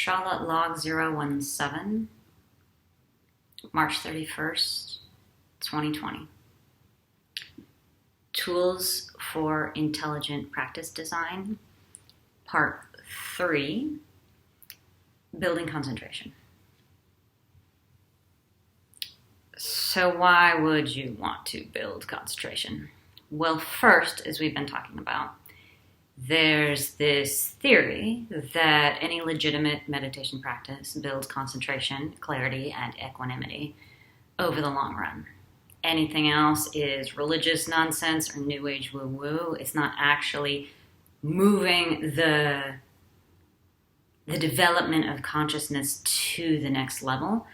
SHALA log 017, March 31st, 2020. Tools for Intelligent Practice Design, Part 3, Building Concentration. So why would you want to build concentration? Well, first, as we've been talking about, there's this theory that any legitimate meditation practice builds concentration, clarity, and equanimity over the long run. Anything else is religious nonsense or new age woo-woo. It's not actually moving the development of consciousness to the next level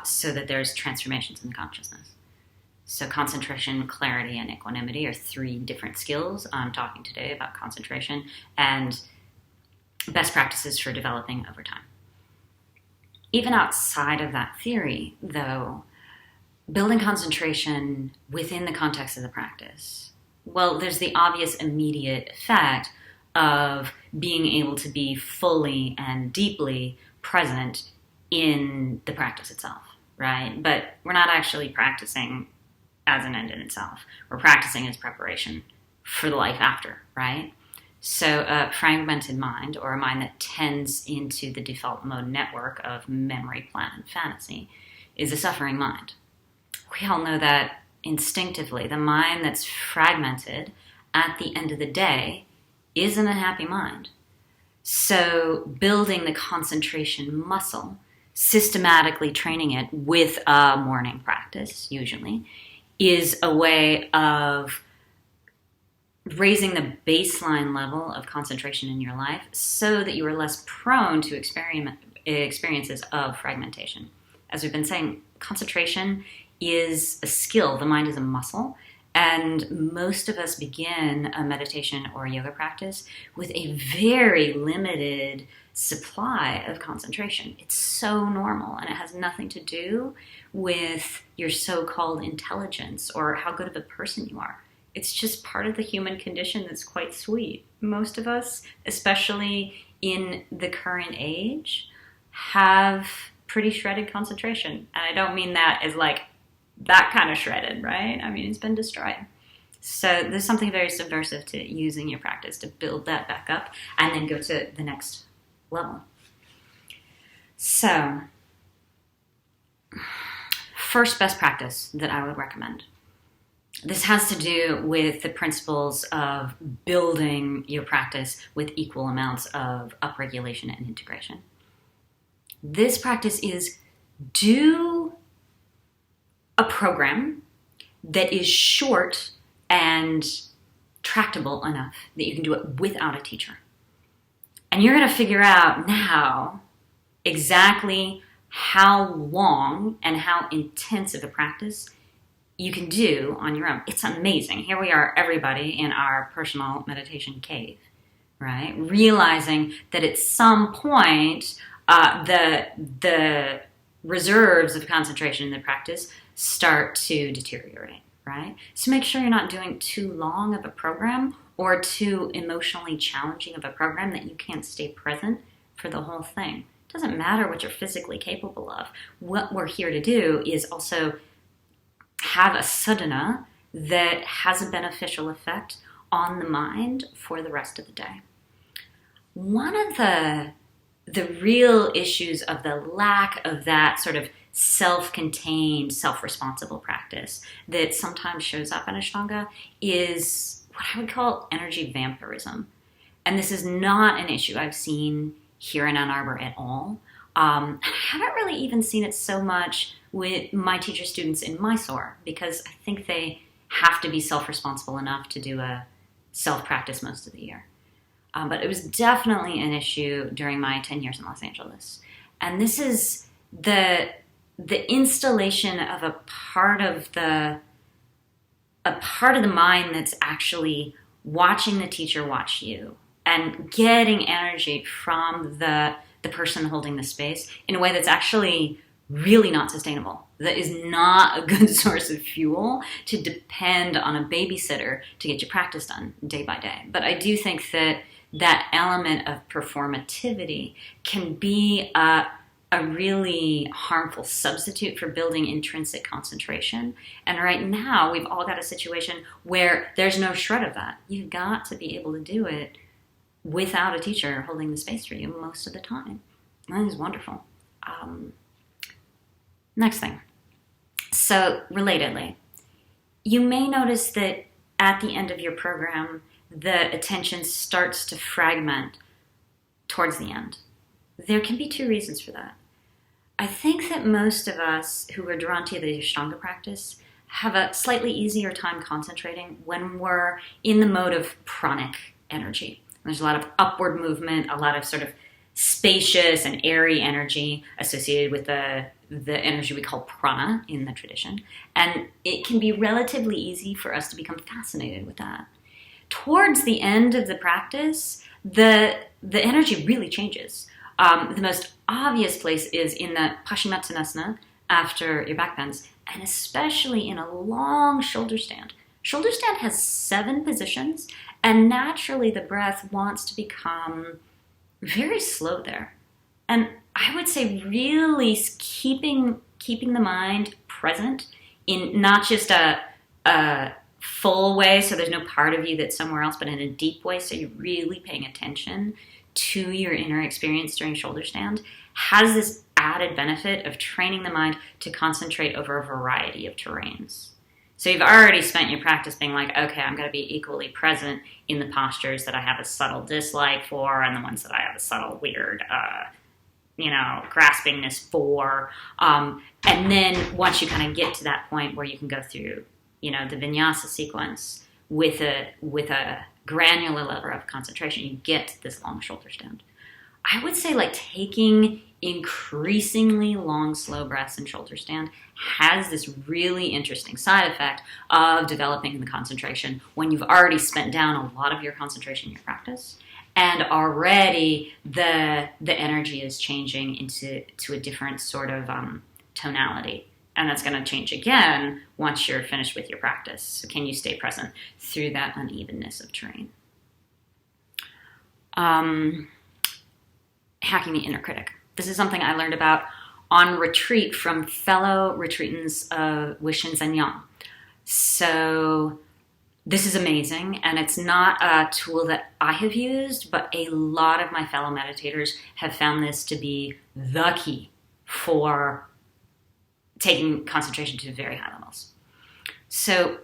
so that there's transformations in the consciousness. So concentration, clarity, and equanimity are 3 different skills. I'm talking today about concentration and best practices for developing over time. Even outside of that theory, though, building concentration within the context of the practice, well, there's the obvious immediate effect of being able to be fully and deeply present in the practice itself, right? But we're not actually practicing as an end in itself. We're practicing as preparation for the life after, right? So a fragmented mind, or a mind that tends into the default mode network of memory, plan, and fantasy, is a suffering mind. We all know that instinctively. The mind that's fragmented at the end of the day isn't a happy mind. So building the concentration muscle, systematically training it with a morning practice, usually, is a way of raising the baseline level of concentration in your life so that you are less prone to experiences of fragmentation. As we've been saying, concentration is a skill. The mind is a muscle. And most of us begin a meditation or a yoga practice with a very limited supply of concentration. It's so normal, and it has nothing to do with your so-called intelligence or how good of a person you are. It's just part of the human condition that's quite sweet. Most of us, especially in the current age, have pretty shredded concentration. And I don't mean that as like that kind of shredded, right? I mean, it's been destroyed. So there's something very subversive to using your practice to build that back up and then go to the next level. So, first best practice that I would recommend. This has to do with the principles of building your practice with equal amounts of upregulation and integration. This practice is do a program that is short and tractable enough that you can do it without a teacher. And you're going to figure out now exactly how long and how intensive a practice you can do on your own. It's amazing. Here we are, everybody, in our personal meditation cave, right? Realizing that at some point, the reserves of concentration in the practice start to deteriorate, right? So make sure you're not doing too long of a program or too emotionally challenging of a program that you can't stay present for the whole thing. It doesn't matter what you're physically capable of. What we're here to do is also have a sadhana that has a beneficial effect on the mind for the rest of the day. One of the real issues of the lack of that sort of self-contained, self-responsible practice that sometimes shows up in Ashtanga is what I would call energy vampirism. And this is not an issue I've seen here in Ann Arbor at all. I haven't really even seen it so much with my teacher students in Mysore because I think they have to be self-responsible enough to do a self-practice most of the year. But it was definitely an issue during my 10 years in Los Angeles. And this is the installation of a part of the mind that's actually watching the teacher watch you and getting energy from the person holding the space in a way that's actually really not sustainable. That is not a good source of fuel to depend on a babysitter to get your practice done day by day. But I do think that that element of performativity can be a really harmful substitute for building intrinsic concentration. And right now, we've all got a situation where there's no shred of that. You've got to be able to do it without a teacher holding the space for you most of the time. That is wonderful. Next thing. So, relatedly, you may notice that at the end of your program, the attention starts to fragment towards the end. There can be two reasons for that. I think that most of us who are drawn to the Ashtanga practice have a slightly easier time concentrating when we're in the mode of pranic energy. There's a lot of upward movement, a lot of sort of spacious and airy energy associated with the energy we call prana in the tradition. And it can be relatively easy for us to become fascinated with that. Towards the end of the practice, the energy really changes. The most obvious place is in the Paschimottanasana after your back bends, and especially in a long shoulder stand. Shoulder stand has 7 positions, and naturally the breath wants to become very slow there. And I would say really keeping the mind present in not just a full way, so there's no part of you that's somewhere else, but in a deep way, so you're really paying attention to your inner experience during shoulder stand, has this added benefit of training the mind to concentrate over a variety of terrains. So you've already spent your practice being like, okay, I'm going to be equally present in the postures that I have a subtle dislike for and the ones that I have a subtle weird, graspingness for. And then once you kind of get to that point where you can go through, the vinyasa sequence with a granular level of concentration, you get to this long shoulder stand. I would say taking increasingly long, slow breaths in shoulder stand has this really interesting side effect of developing the concentration when you've already spent down a lot of your concentration in your practice, and already the energy is changing into a different sort of tonality. And that's going to change again once you're finished with your practice. So can you stay present through that unevenness of terrain? Hacking the inner critic. This is something I learned about on retreat from fellow retreatants of Wishin and Yang. So this is amazing, and it's not a tool that I have used, but a lot of my fellow meditators have found this to be the key for taking concentration to very high levels. So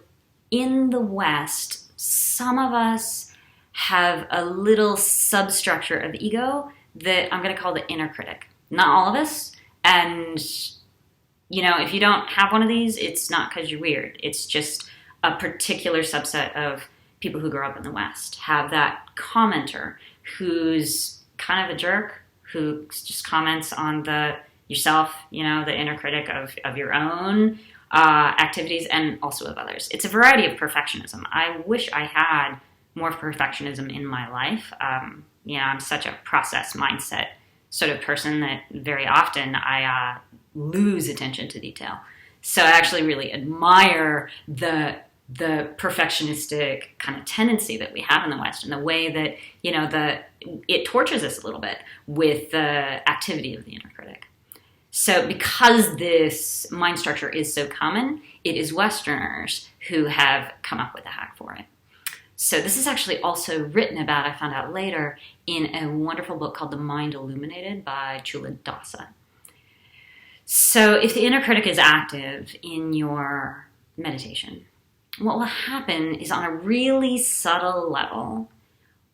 in the West, some of us have a little substructure of ego that I'm going to call the inner critic. Not all of us. And, if you don't have one of these, it's not because you're weird. It's just a particular subset of people who grow up in the West have that commenter who's kind of a jerk, who just comments on yourself, the inner critic of your own activities and also of others. It's a variety of perfectionism. I wish I had more perfectionism in my life. I'm such a process mindset sort of person that very often I lose attention to detail. So I actually really admire the perfectionistic kind of tendency that we have in the West, and the way that, it tortures us a little bit with the activity of the inner critic. So because this mind structure is so common, it is Westerners who have come up with a hack for it. So this is actually also written about, I found out later, in a wonderful book called The Mind Illuminated by Chula Dasa. So if the inner critic is active in your meditation, what will happen is on a really subtle level,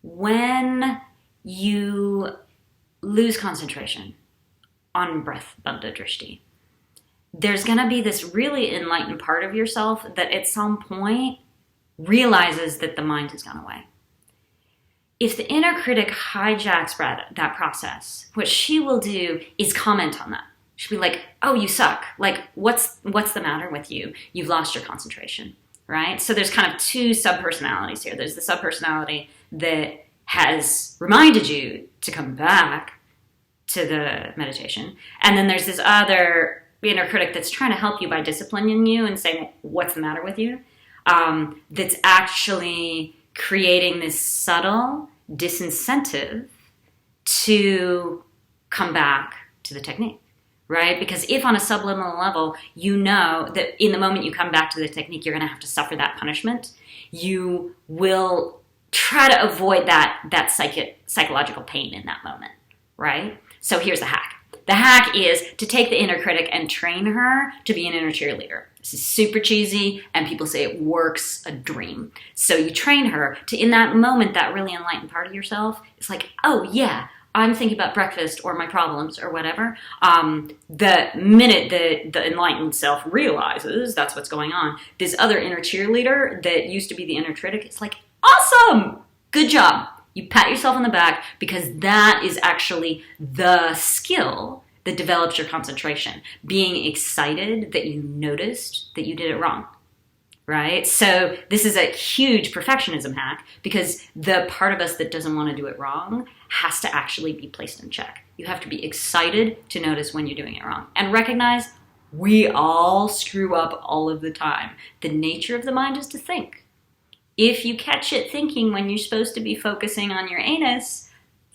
when you lose concentration on breath, bandha drishti, there's going to be this really enlightened part of yourself that at some point realizes that the mind has gone away. If the inner critic hijacks that process, what she will do is comment on that. She'll be like, oh, you suck. What's the matter with you? You've lost your concentration, right? So there's kind of 2 subpersonalities here. There's the subpersonality that has reminded you to come back to the meditation. And then there's this other inner critic that's trying to help you by disciplining you and saying, what's the matter with you? That's actually creating this subtle disincentive to come back to the technique, right? Because if on a subliminal level, you know that in the moment you come back to the technique, you're going to have to suffer that punishment, you will try to avoid that psychological pain in that moment, right? So here's the hack. The hack is to take the inner critic and train her to be an inner cheerleader. This is super cheesy, and people say it works a dream. So you train her to, in that moment, that really enlightened part of yourself, it's like, oh yeah, I'm thinking about breakfast or my problems or whatever. The minute the enlightened self realizes that's what's going on, this other inner cheerleader that used to be the inner critic, it's like, awesome, good job. You pat yourself on the back because that is actually the skill that develops your concentration. Being excited that you noticed that you did it wrong, right? So this is a huge perfectionism hack because the part of us that doesn't want to do it wrong has to actually be placed in check. You have to be excited to notice when you're doing it wrong and recognize we all screw up all of the time. The nature of the mind is to think. If you catch it thinking when you're supposed to be focusing on your anus,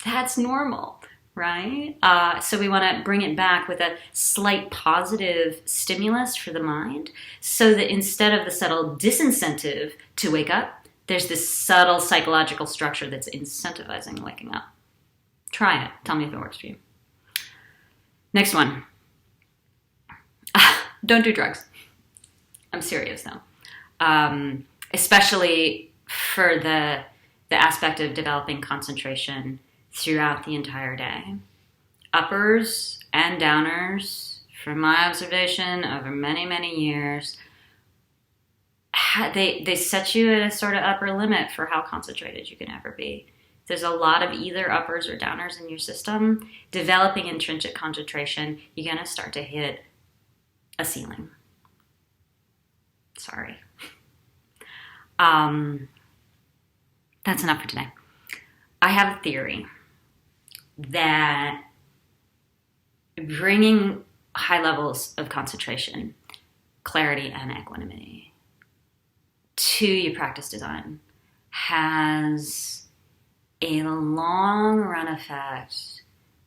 that's normal, right? So we want to bring it back with a slight positive stimulus for the mind so that instead of the subtle disincentive to wake up, there's this subtle psychological structure that's incentivizing waking up. Try it. Tell me if it works for you. Next one. Don't do drugs. I'm serious though. Especially for the aspect of developing concentration throughout the entire day. Uppers and downers, from my observation over many, many years, they set you at a sort of upper limit for how concentrated you can ever be. There's a lot of either uppers or downers in your system. Developing intrinsic concentration, you're going to start to hit a ceiling. Sorry. That's enough for today. I have a theory that bringing high levels of concentration, clarity, and equanimity to your practice design has a long run effect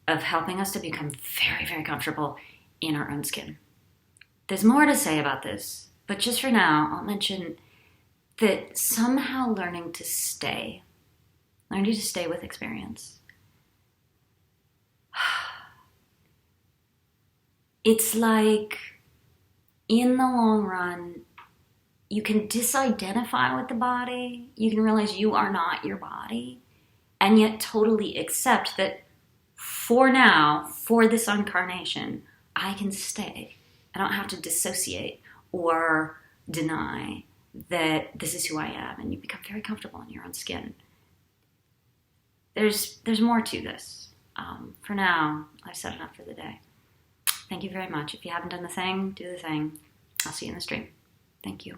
of helping us to become very, very comfortable in our own skin. There's more to say about this, but just for now, I'll mention that somehow learning to stay with experience. It's like, in the long run, you can disidentify with the body. You can realize you are not your body, and yet totally accept that for now, for this incarnation, I can stay. I don't have to dissociate or deny that this is who I am, and you become very comfortable in your own skin. There's more to this. For now, I've said enough for the day. Thank you very much. If you haven't done the thing, do the thing. I'll see you in the stream. Thank you.